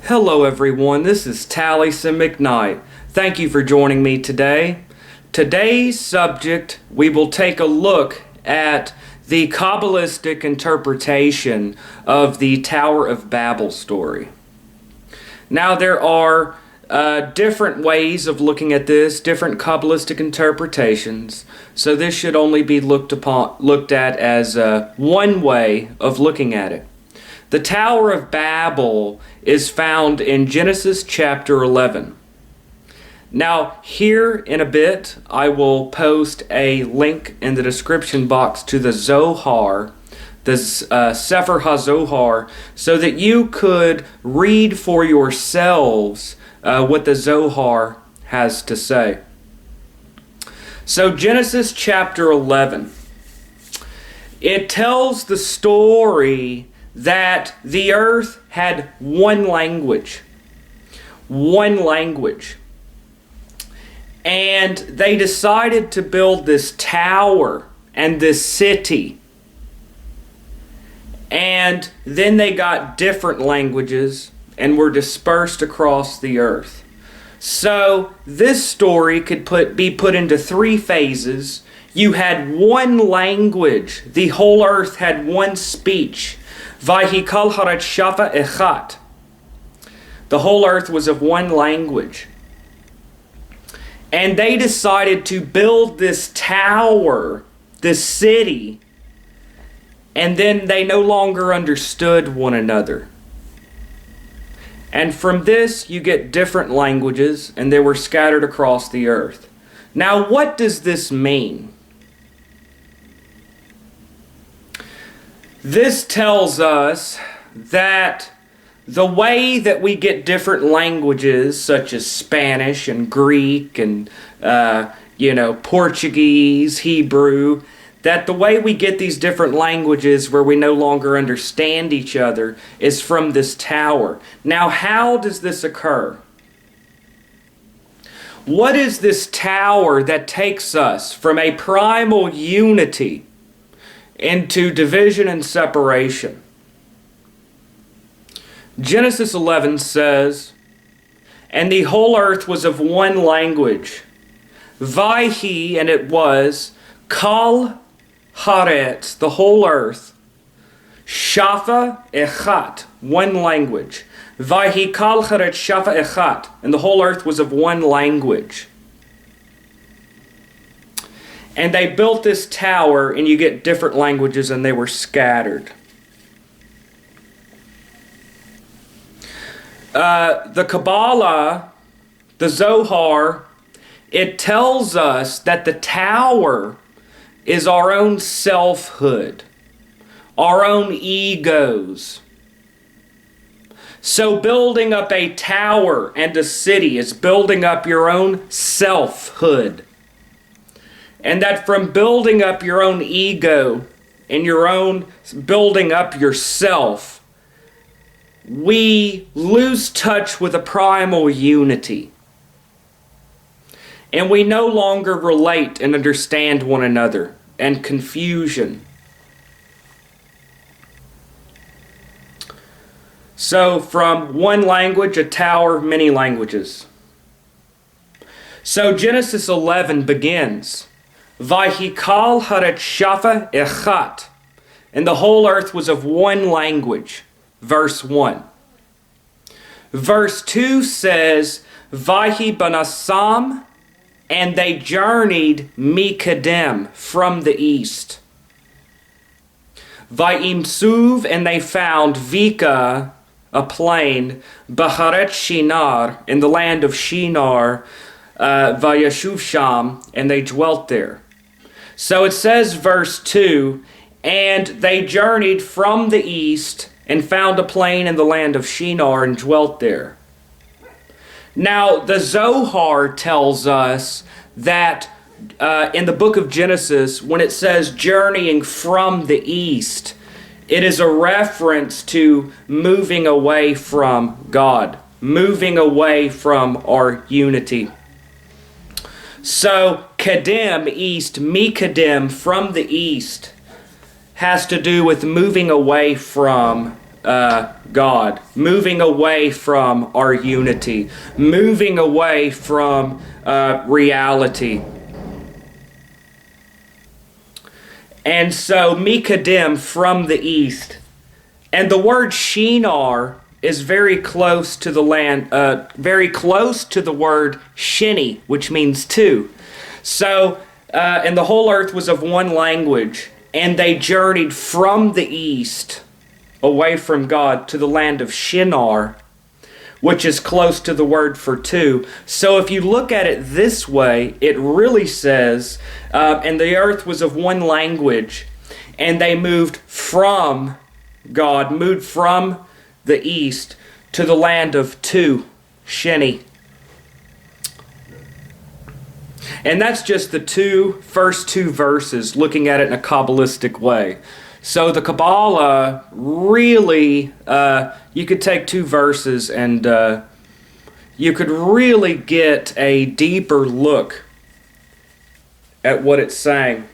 Hello everyone, this is Taliesin McKnight. Thank you for joining me today. Today's subject, we will take a look at the Kabbalistic interpretation of the Tower of Babel story. Now there are different ways of looking at this, different Kabbalistic interpretations, so this should only be looked at as one way of looking at it. The Tower of Babel is found in Genesis chapter 11. Now, here in a bit, I will post a link in the description box to the Zohar, the Sefer HaZohar, so that you could read for yourselves what the Zohar has to say. So, Genesis chapter 11, it tells the story that the earth had one language. And they decided to build this tower and this city. And then they got different languages and were dispersed across the earth. So this story could be put into three phases. You had one language. The whole earth had one speech. Vayikal haret shafa echat. The whole earth was of one language. And they decided to build this tower, this city, and then they no longer understood one another. And from this you get different languages, and they were scattered across the earth. Now what does this mean? This tells us that the way that we get different languages, such as Spanish and Greek and Portuguese, Hebrew, that the way we get these different languages where we no longer understand each other is from this tower. Now, how does this occur? What is this tower that takes us from a primal unity into division and separation? Genesis 11 says, "And the whole earth was of one language. Vayhi, and it was, Kal Haaretz, the whole earth, Shafa Echat, one language. Vayhi Kal Haaretz Shafa Echat, and the whole earth was of one language." And they built this tower, and you get different languages, and they were scattered. The Kabbalah, the Zohar, it tells us that the tower is our own selfhood, our own egos. So building up a tower and a city is building up your own selfhood. And that from building up your own ego and your own building up yourself, we lose touch with a primal unity. And we no longer relate and understand one another, and confusion. So from one language, a tower, many languages. So Genesis 11 begins, Vayikal haret shafa echat, and the whole earth was of one language. Verse 1. Verse 2 says, Vahi banasam, and they journeyed mikadem, from the east. Vayimsuv, and they found Vika, a plain, Baharet Shinar, in the land of Shinar, Vayashuv Sham, and they dwelt there. So it says, verse 2, and they journeyed from the east and found a plain in the land of Shinar and dwelt there. Now, the Zohar tells us that in the book of Genesis, when it says journeying from the east, it is a reference to moving away from God, moving away from our unity. So, Kadem, east, Mikadem, from the east, has to do with moving away from God, moving away from our unity, moving away from reality. And so Mikadim from the east. And the word Shinar is very close to the very close to the word Shini, which means two. So, and the whole earth was of one language, and they journeyed from the east, away from God, to the land of Shinar, which is close to the word for two. So if you look at it this way, it really says, and the earth was of one language, and they moved from God, moved from the east to the land of two, Sheni. And that's just the first two verses, looking at it in a Kabbalistic way. So the Kabbalah really, you could take two verses and you could really get a deeper look at what it's saying.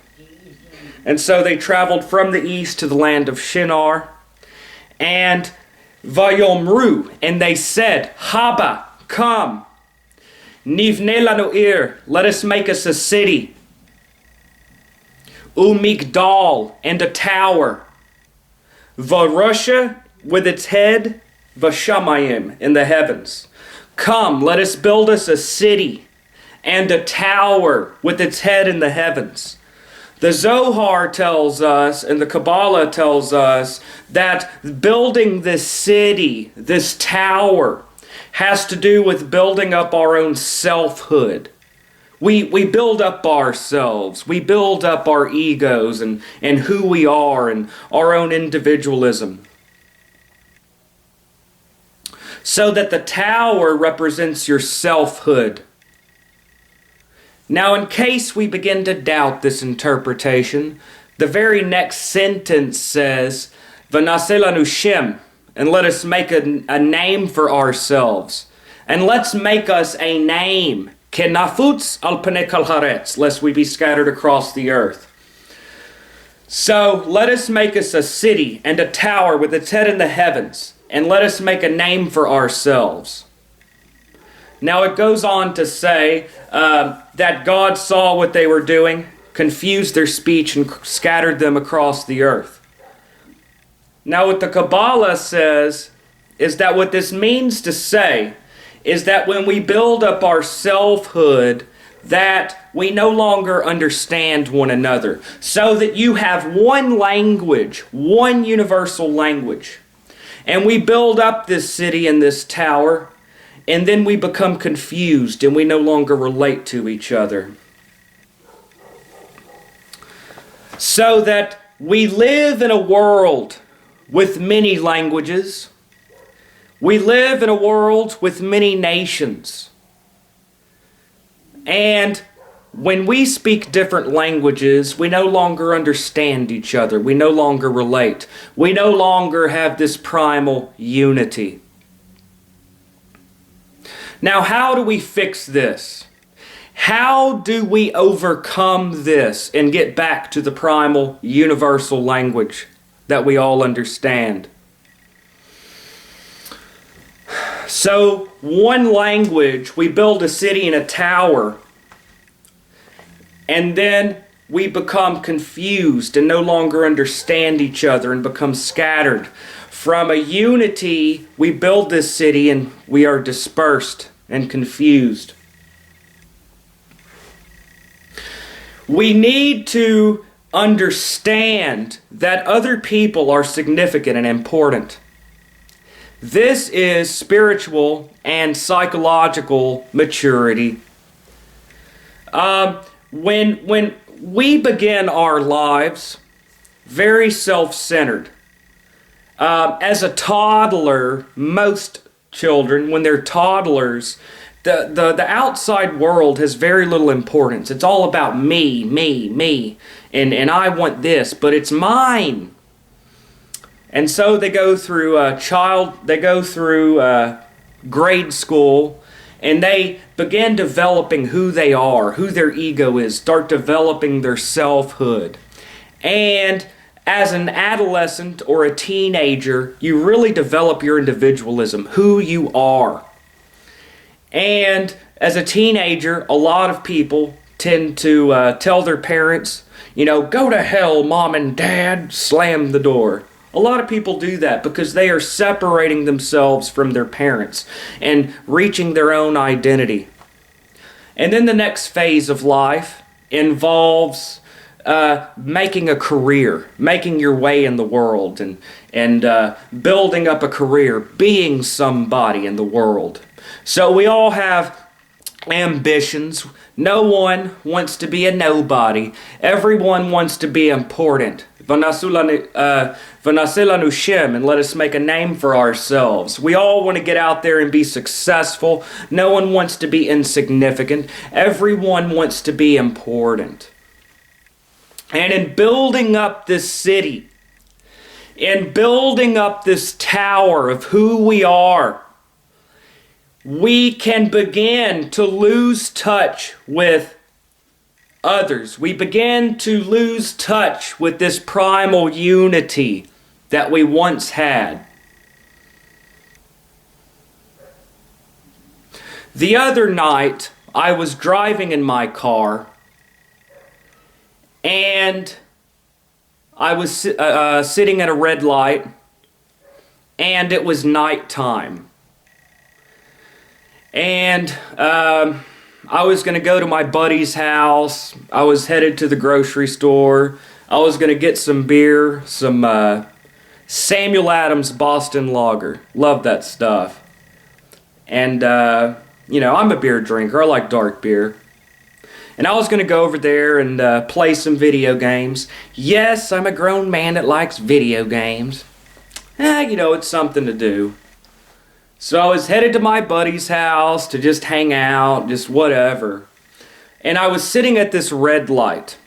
And so they traveled from the east to the land of Shinar, and Vayomru, and they said, Haba, come, Nivne lanu ir, let us make us a city, Umigdal, and a tower, Varusha, with its head, Vashamayim, in the heavens. Come, let us build us a city, and a tower with its head in the heavens. The Zohar tells us, and the Kabbalah tells us, that building this city, this tower, has to do with building up our own selfhood. We build up ourselves. We build up our egos and who we are and our own individualism. So that the tower represents your selfhood. Now, in case we begin to doubt this interpretation, the very next sentence says, V'naseh lanu shem, and let us make a name for ourselves. And let's make us a name, kenafutz al panei kol haaretz, lest we be scattered across the earth. So, let us make us a city and a tower with its head in the heavens, and let us make a name for ourselves. Now it goes on to say that God saw what they were doing, confused their speech, and scattered them across the earth. Now what the Kabbalah says is that what this means to say is that when we build up our selfhood, that we no longer understand one another. So that you have one language, one universal language. And we build up this city and this tower, and then we become confused and we no longer relate to each other. So that we live in a world with many languages. We live in a world with many nations. And when we speak different languages, we no longer understand each other. We no longer relate. We no longer have this primal unity. Now, how do we fix this? How do we overcome this and get back to the primal universal language that we all understand? So, one language, we build a city and a tower, and then we become confused and no longer understand each other and become scattered. From a unity, we build this city and we are dispersed and confused. We need to understand that other people are significant and important. This is spiritual and psychological maturity. When we begin our lives very self-centered, as a toddler, most children, when they're toddlers, the outside world has very little importance. It's all about me, and I want this, but it's mine. And so they go through grade school, and they begin developing who they are, who their ego is, start developing their selfhood. And As an adolescent or a teenager, you really develop your individualism, who you are. And as a teenager, a lot of people tend to tell their parents, go to hell, mom and dad, slam the door. A lot of people do that because they are separating themselves from their parents and reaching their own identity. And then the next phase of life involves making a career, making your way in the world, and building up a career, being somebody in the world. So we all have ambitions. No one wants to be a nobody. Everyone wants to be important. Vanasila Nushim, and let us make a name for ourselves. We all want to get out there and be successful. No one wants to be insignificant. Everyone wants to be important. And in building up this city, in building up this tower of who we are, we can begin to lose touch with others. We begin to lose touch with this primal unity that we once had. The other night, I was driving in my car, and I was sitting at a red light, and it was nighttime. And I was going to go to my buddy's house. I was headed to the grocery store. I was going to get some beer, some Samuel Adams Boston Lager. Love that stuff. And, I'm a beer drinker. I like dark beer. And I was going to go over there and play some video games. Yes, I'm a grown man that likes video games. It's something to do. So I was headed to my buddy's house to just hang out, just whatever. And I was sitting at this red light.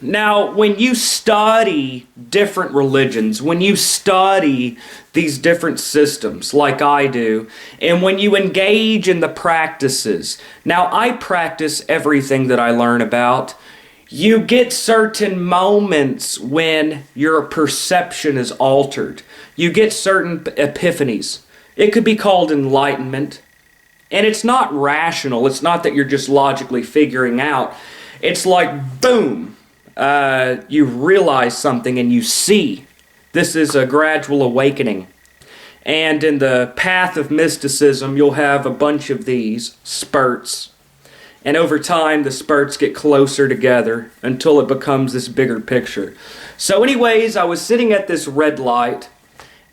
Now, when you study different religions, when you study these different systems like I do, and when you engage in the practices, now I practice everything that I learn about. You get certain moments when your perception is altered. You get certain epiphanies. It could be called enlightenment. And it's not rational. It's not that you're just logically figuring out. It's like, boom, you realize something and you see. This is a gradual awakening. And in the path of mysticism, you'll have a bunch of these spurts. And over time, the spurts get closer together until it becomes this bigger picture. So anyways, I was sitting at this red light,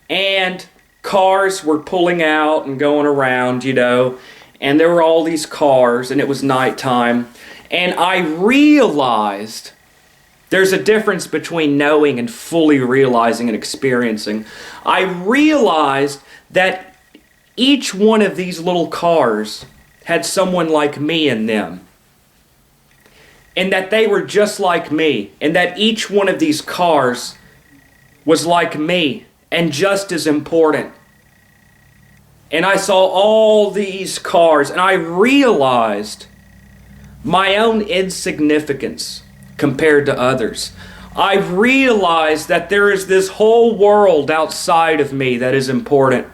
and cars were pulling out and going around, and there were all these cars, and it was nighttime, and I realized there's a difference between knowing and fully realizing and experiencing. I realized that each one of these little cars had someone like me in them, and that they were just like me, and that each one of these cars was like me and just as important. And I saw all these cars, and I realized my own insignificance compared to others. I realized that there is this whole world outside of me that is important.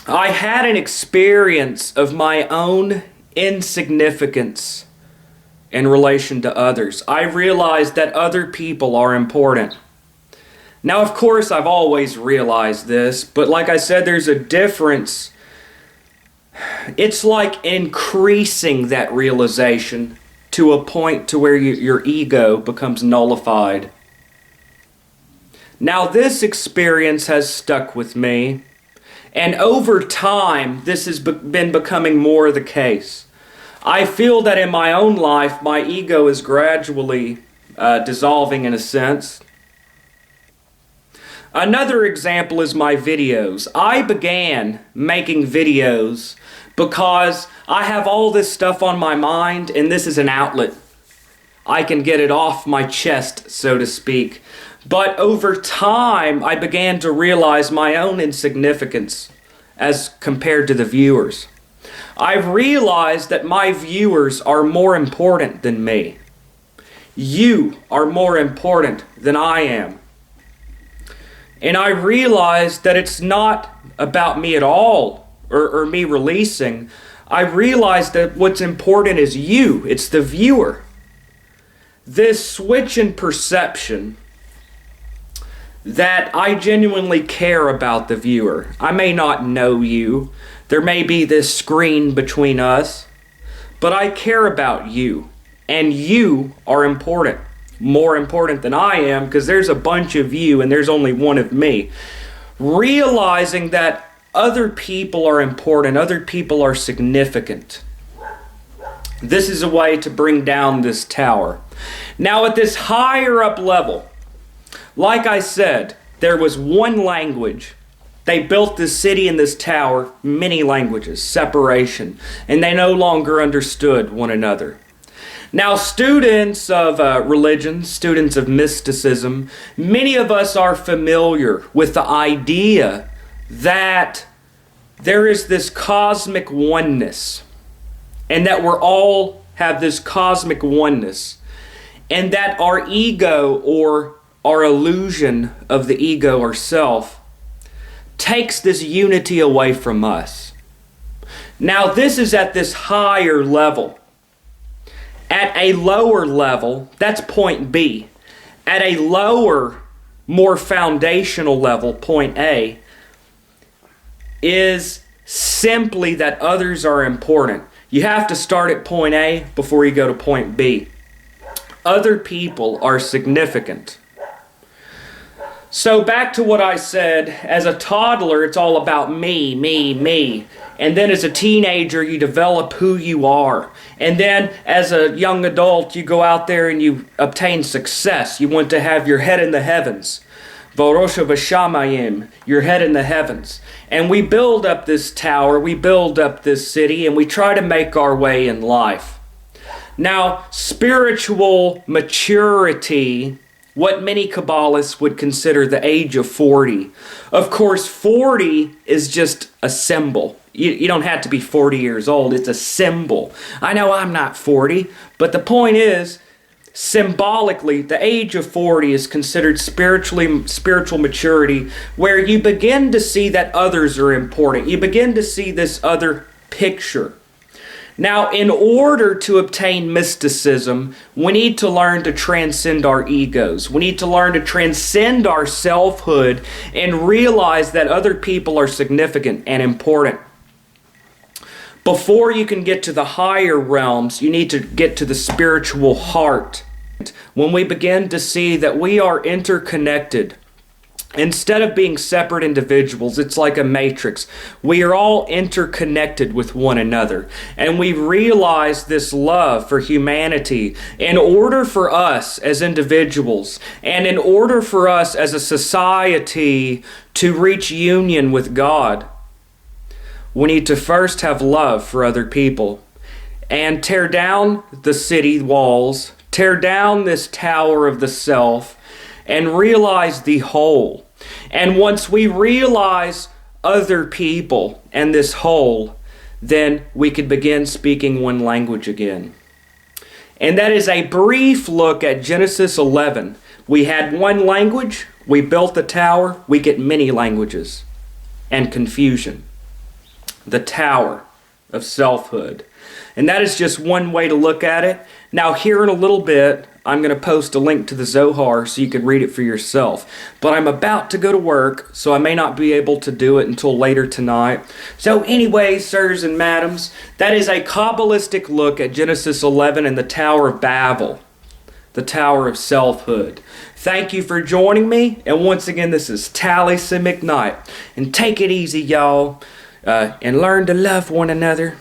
I had an experience of my own insignificance in relation to others. I realized that other people are important. Now, of course, I've always realized this, but like I said, there's a difference. It's like increasing that realization to a point to where your ego becomes nullified. Now, this experience has stuck with me, and over time, this has been becoming more the case. I feel that in my own life, my ego is gradually dissolving in a sense. Another example is my videos. I began making videos because I have all this stuff on my mind, and this is an outlet. I can get it off my chest, so to speak. But over time, I began to realize my own insignificance as compared to the viewers. I've realized that my viewers are more important than me. You are more important than I am. And I realized that it's not about me at all, or me releasing. I realized that what's important is you. It's the viewer. This switch in perception that I genuinely care about the viewer. I may not know you. There may be this screen between us, but I care about you. And you are important. More important than I am, because there's a bunch of you and there's only one of me. Realizing that other people are important, other people are significant. This is a way to bring down this tower. Now at this higher up level, like I said, there was one language. They built this city and this tower, many languages, separation, and they no longer understood one another. Now, students of religion, students of mysticism, many of us are familiar with the idea that there is this cosmic oneness, and that we're all have this cosmic oneness, and that our ego, or our illusion of the ego or self, takes this unity away from us. Now, this is at this higher level. At a lower level, that's point B. At a lower, more foundational level, point A, is simply that others are important. You have to start at point A before you go to point B. Other people are significant. So back to what I said, as a toddler, it's all about me, me, me. And then as a teenager, you develop who you are. And then as a young adult, you go out there and you obtain success. You want to have your head in the heavens. Vorosha Vashamayim, your head in the heavens. And we build up this tower, we build up this city, and we try to make our way in life. Now, spiritual maturity, what many Kabbalists would consider the age of 40. Of course, 40 is just a symbol. You don't have to be 40 years old. It's a symbol. I know I'm not 40, but the point is, symbolically, the age of 40 is considered spiritual maturity, where you begin to see that others are important. You begin to see this other picture. Now, in order to obtain mysticism, we need to learn to transcend our egos. We need to learn to transcend our selfhood and realize that other people are significant and important. Before you can get to the higher realms, you need to get to the spiritual heart. When we begin to see that we are interconnected, instead of being separate individuals, it's like a matrix. We are all interconnected with one another. And we realize this love for humanity. In order for us as individuals, and in order for us as a society to reach union with God, we need to first have love for other people and tear down the city walls, tear down this tower of the self, and realize the whole. And once we realize other people and this whole, then we could begin speaking one language again. And that is a brief look at Genesis 11. We had one language, we built the tower, we get many languages and confusion. The tower of selfhood. And that is just one way to look at it. Now here in a little bit, I'm going to post a link to the Zohar so you can read it for yourself. But I'm about to go to work, so I may not be able to do it until later tonight. So anyway, sirs and madams, that is a Kabbalistic look at Genesis 11 and the Tower of Babel. The Tower of Selfhood. Thank you for joining me. And once again, this is Taliesin McKnight. And take it easy, y'all. And learn to love one another.